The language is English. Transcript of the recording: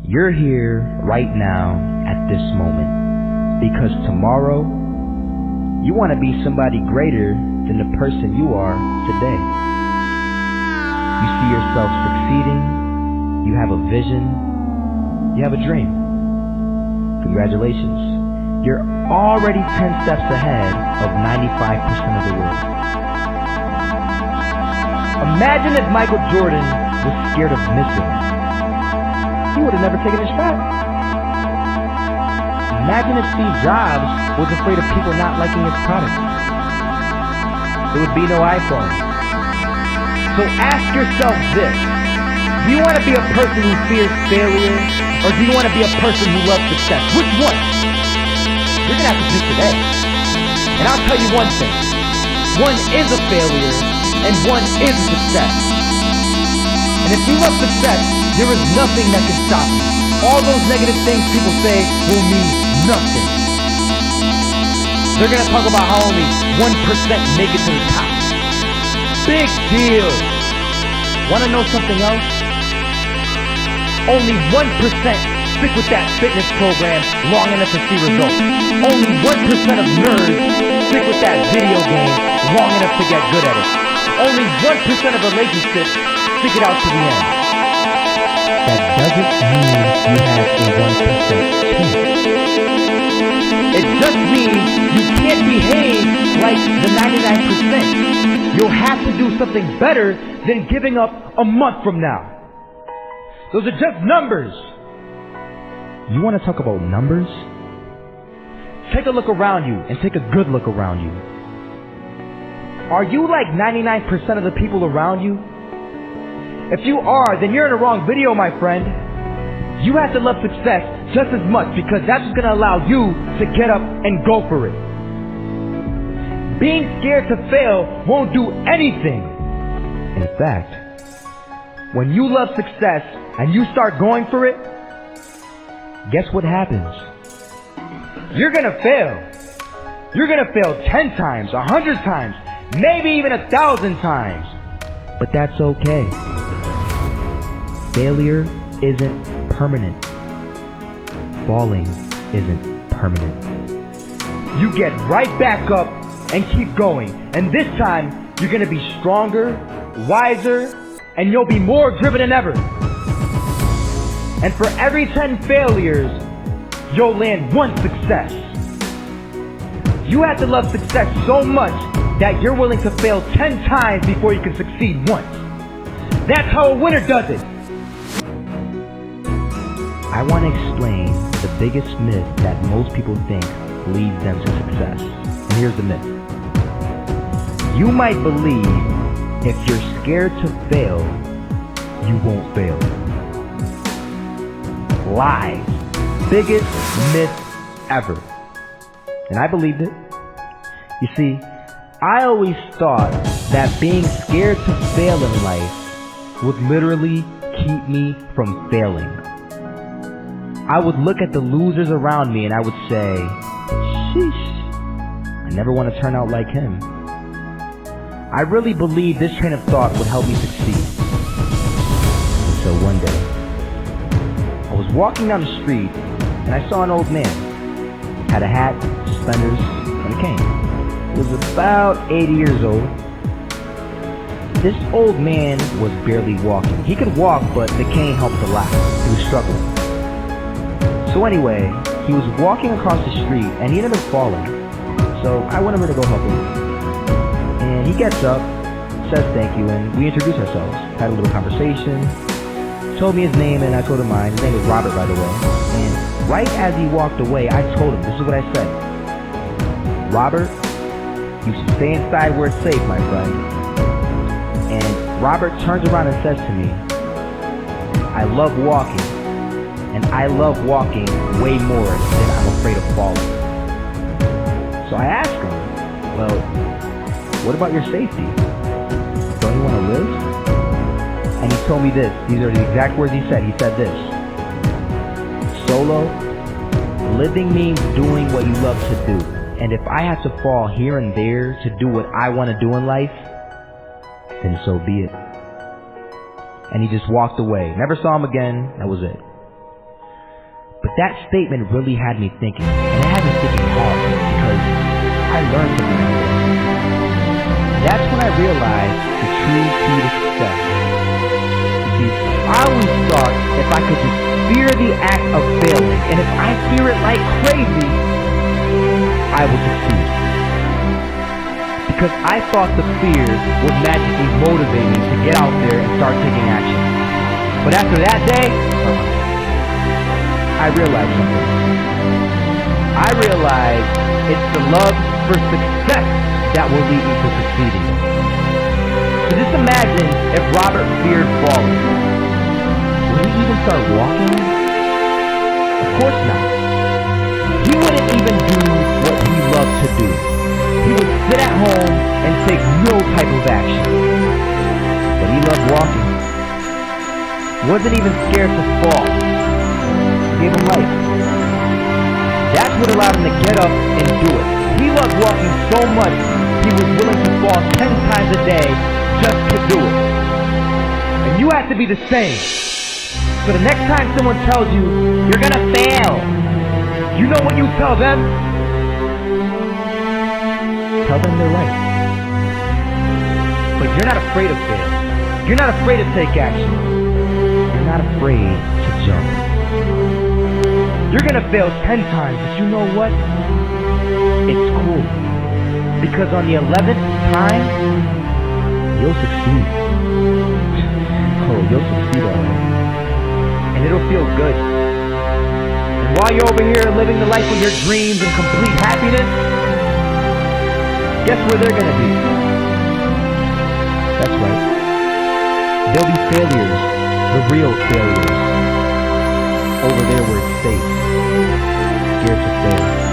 You're here right now at this moment because tomorrow you want to be somebody greater than the person you are today. You see yourself succeeding, you have a vision, you have a dream. Congratulations. You're already 10 steps ahead of 95% of the world. Imagine if Michael Jordan was scared of missing. He would have never taken a shot. Imagine if Steve Jobs was afraid of people not liking his product. There would be no iPhone. So ask yourself this. Do you want to be a person who fears failure, or do you want to be a person who loves success? Which one? You're going to have to choose today. And I'll tell you one thing. One is a failure, and one is a success. And if you love success, there is nothing that can stop you. All those negative things people say will mean nothing. They're going to talk about how only 1% make it to the top. Big deal. Want to know something else? Only 1% stick with that fitness program long enough to see results. Only 1% of nerds stick with that video game long enough to get good at it. Only 1% of relationships stick it out to the end. That doesn't mean you have a 1% chance. It just means you can't behave like the 99%. You'll have to do something better than giving up a month from now. Those are just numbers. You want to talk about numbers? Take a look around you and take a good look around you. Are you like 99% of the people around you? If you are, then you're in the wrong video, my friend. You have to love success just as much because that's what's going to allow you to get up and go for it. Being scared to fail won't do anything. In fact, when you love success and you start going for it, guess what happens? You're going to fail. You're going to fail 10 times, 100 times, maybe even 1,000 times. But that's okay. Failure isn't permanent. Falling isn't permanent. You get right back up and keep going. And this time, you're going to be stronger, wiser, and you'll be more driven than ever. And for every 10 failures, you'll land one success. You have to love success so much that you're willing to fail 10 times before you can succeed once. That's how a winner does it. I want to explain the biggest myth that most people think leads them to success. And here's the myth. You might believe if you're scared to fail, you won't fail. Lies. Biggest myth ever. And I believed it. You see, I always thought that being scared to fail in life would literally keep me from failing. I would look at the losers around me and I would say, sheesh, I never want to turn out like him. I really believed this train of thought would help me succeed. So one day, I was walking down the street and I saw an old man. Had a hat, suspenders, and a cane. He was about 80 years old. This old man was barely walking. He could walk, but the cane helped a lot. He was struggling. So anyway, he was walking across the street and he ended up falling. So I went over to go help him. And he gets up, says thank you, and we introduced ourselves. Had a little conversation. Told me his name and I told him mine. His name is Robert, by the way. And right as he walked away, I told him, this is what I said. Robert, you should stay inside where it's safe, my friend. And Robert turns around and says to me, I love walking. And I love walking way more than I'm afraid of falling. So I asked him, well, what about your safety? Don't you want to live? And he told me this. These are the exact words he said. He said this. Solo, living means doing what you love to do. And if I have to fall here and there to do what I want to do in life, then so be it. And he just walked away. Never saw him again. That was it. But that statement really had me thinking, and it had me thinking hard, because I learned something out of it. That's when I realized the true key to success. You see, I always thought if I could just fear the act of failing, and if I fear it like crazy, I would succeed. Because I thought the fear would magically motivate me to get out there and start taking action. But after that day, I realized something. I realized it's the love for success that will lead me to succeeding. So just imagine if Robert feared falling. Would he even start walking? Of course not. He wouldn't even do what he loved to do. He would sit at home and take no type of action. But he loved walking. Wasn't even scared to fall. Gave him life. That's what allowed him to get up and do it. He loved walking so much, he was willing to fall 10 times a day just to do it. And you have to be the same. So the next time someone tells you, you're gonna fail, you know what you tell them? Tell them they're right. But you're not afraid of fail. You're not afraid to take action. You're not afraid to jump. You're gonna fail 10 times, but you know what? It's cool. Because on the 11th time, you'll succeed. Oh, you'll succeed alright. And it'll feel good. And while you're over here living the life of your dreams and complete happiness, guess where they're gonna be? That's right. They'll be failures. The real failures. Over there where it's safe. Scared to fail.